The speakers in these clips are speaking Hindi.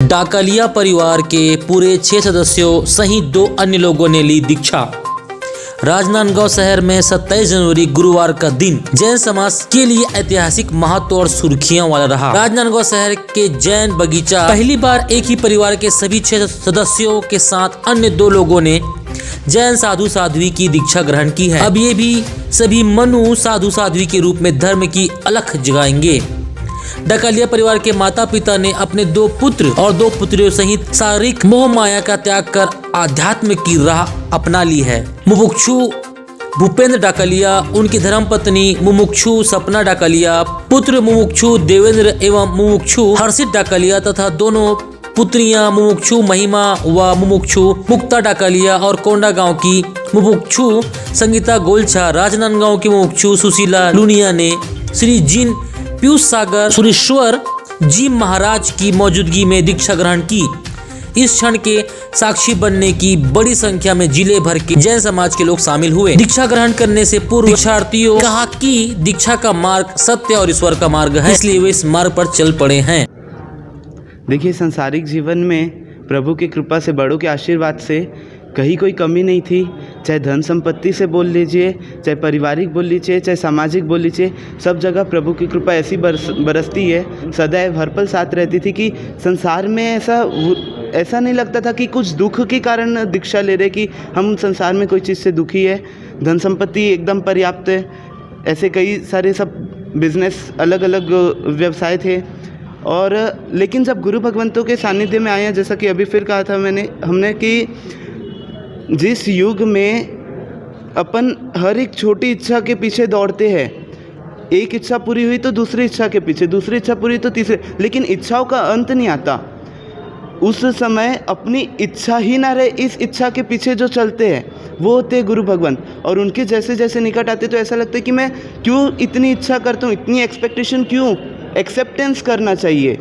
डाकलिया परिवार के पूरे 6 सदस्यों सहित 2 अन्य लोगों ने ली दीक्षा। राजनांदगांव शहर में 27 जनवरी गुरुवार का दिन जैन समाज के लिए ऐतिहासिक महत्व और सुर्खियां वाला रहा। राजनांदगांव शहर के जैन बगीचा पहली बार एक ही परिवार के सभी 6 सदस्यों के साथ अन्य 2 लोगों ने जैन साधु साध्वी की दीक्षा ग्रहण की है। अब ये भी सभी मनु साधु साध्वी के रूप में धर्म की अलख जगाएंगे। डाकलिया परिवार के माता पिता ने अपने 2 पुत्र और 2 पुत्रियों सहित शारीरिक मोह माया का त्याग कर आध्यात्म की राह अपना ली है। मुमुक्षु भूपेंद्र डाकलिया, उनकी धर्मपत्नी मुमुक्षु सपना डाकलिया, पुत्र मुमुक्षु देवेंद्र एवं मुमुक्षु हर्षित डाकलिया तथा दोनों पुत्रियां मुमुक्षु महिमा व मुमुक्षु मुक्ता डाकलिया और कोंडा गांव की मुमुक्षु संगीता गोलछा, राजनांदगांव की मुमुक्षु सुशीला लुनिया ने श्री जिन पीयूष सागर सुरेश्वर जी महाराज की मौजूदगी में दीक्षा ग्रहण की। इस क्षण के साक्षी बनने की बड़ी संख्या में जिले भर के जैन समाज के लोग शामिल हुए। दीक्षा ग्रहण करने से पूर्व दीक्षार्थियों कहा कि दीक्षा का मार्ग सत्य और ईश्वर का मार्ग है, इसलिए वे इस मार्ग पर चल पड़े हैं। देखिए, सांसारिक जीवन में प्रभु की कृपा से, बड़ों के आशीर्वाद से कहीं कोई कमी नहीं थी। चाहे धन संपत्ति से बोल लीजिए, चाहे पारिवारिक बोल लीजिए, चाहे सामाजिक बोल लीजिए, सब जगह प्रभु की कृपा ऐसी बरसती है, सदैव हर पल साथ रहती थी कि संसार में ऐसा नहीं लगता था कि कुछ दुख के कारण दीक्षा ले रहे कि हम संसार में कोई चीज़ से दुखी है। धन संपत्ति एकदम पर्याप्त है, ऐसे कई सारे सब बिजनेस, अलग अलग व्यवसाय थे। और लेकिन जब गुरु भगवंतों के सानिध्य में आए हैं, जैसा कि अभी फिर कहा था हमने कि जिस युग में अपन हर एक छोटी इच्छा के पीछे दौड़ते हैं, एक इच्छा पूरी हुई तो दूसरी इच्छा के पीछे, दूसरी इच्छा पूरी तो तीसरी, लेकिन इच्छाओं का अंत नहीं आता। उस समय अपनी इच्छा ही ना रहे, इस इच्छा के पीछे जो चलते हैं वो होते हैं गुरु भगवान। और उनके जैसे जैसे निकट आते तो ऐसा लगता है कि मैं क्यों इतनी इच्छा करता हूँ, इतनी एक्सपेक्टेशन क्यों। एक्सेप्टेंस करना चाहिए।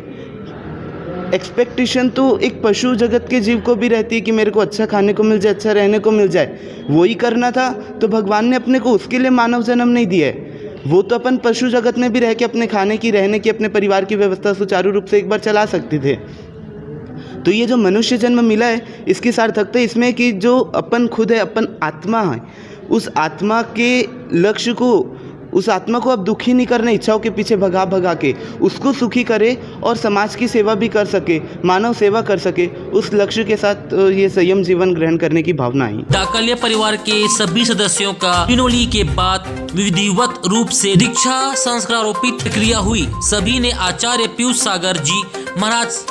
एक्सपेक्टेशन तो एक पशु जगत के जीव को भी रहती है कि मेरे को अच्छा खाने को मिल जाए, अच्छा रहने को मिल जाए, वही करना था। तो भगवान ने अपने को उसके लिए मानव जन्म नहीं दिया है। वो तो अपन पशु जगत में भी रह के अपने खाने की, रहने की, अपने परिवार की व्यवस्था सुचारू रूप से एक बार चला सकते थे। तो ये जो मनुष्य जन्म मिला है, इसकी सार्थकता इसमें कि जो अपन खुद है, अपन आत्मा है, उस आत्मा के लक्ष्य को, उस आत्मा को अब दुखी नहीं करना, इच्छाओं के पीछे भगा के उसको सुखी करे और समाज की सेवा भी कर सके, मानव सेवा कर सके, उस लक्ष्य के साथ ये संयम जीवन ग्रहण करने की भावना है। डाकलिया परिवार के सभी सदस्यों का विनोली के बाद विधिवत रूप से दीक्षा संस्कारोपित प्रक्रिया हुई। सभी ने आचार्य पीयूष सागर जी महाराज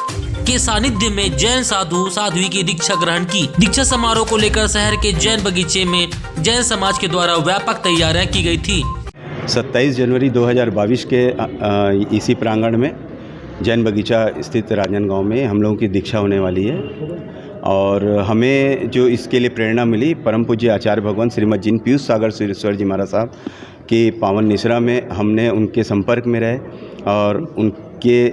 के सानिध्य में जैन साधु साध्वी की दीक्षा ग्रहण की। दीक्षा समारोह को लेकर शहर के जैन बगीचे में जैन समाज के द्वारा व्यापक तैयारियां की गई थी। 27 जनवरी 2022 के इसी प्रांगण में जैन बगीचा स्थित राजनांदगांव में हम लोगों की दीक्षा होने वाली है। और हमें जो इसके लिए प्रेरणा मिली, परम पूज्य आचार्य भगवान श्रीमद जिन पीयूष सागर सुरेश्वर जी महाराज साहब की पावन निश्रा में हमने उनके संपर्क में रहे और उनके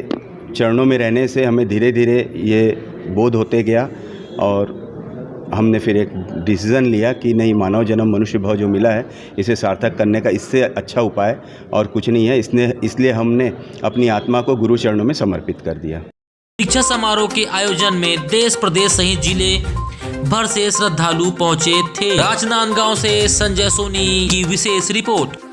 चरणों में रहने से हमें धीरे धीरे ये बोध होते गया। और हमने फिर एक डिसीज़न लिया कि नहीं, मानव जन्म मनुष्य भाव जो मिला है इसे सार्थक करने का इससे अच्छा उपाय और कुछ नहीं है। इसलिए हमने अपनी आत्मा को गुरु चरणों में समर्पित कर दिया। दीक्षा समारोह के आयोजन में देश प्रदेश सहित जिले भर से श्रद्धालु पहुंचे थे। राजनांदगांव से संजय सोनी की विशेष रिपोर्ट।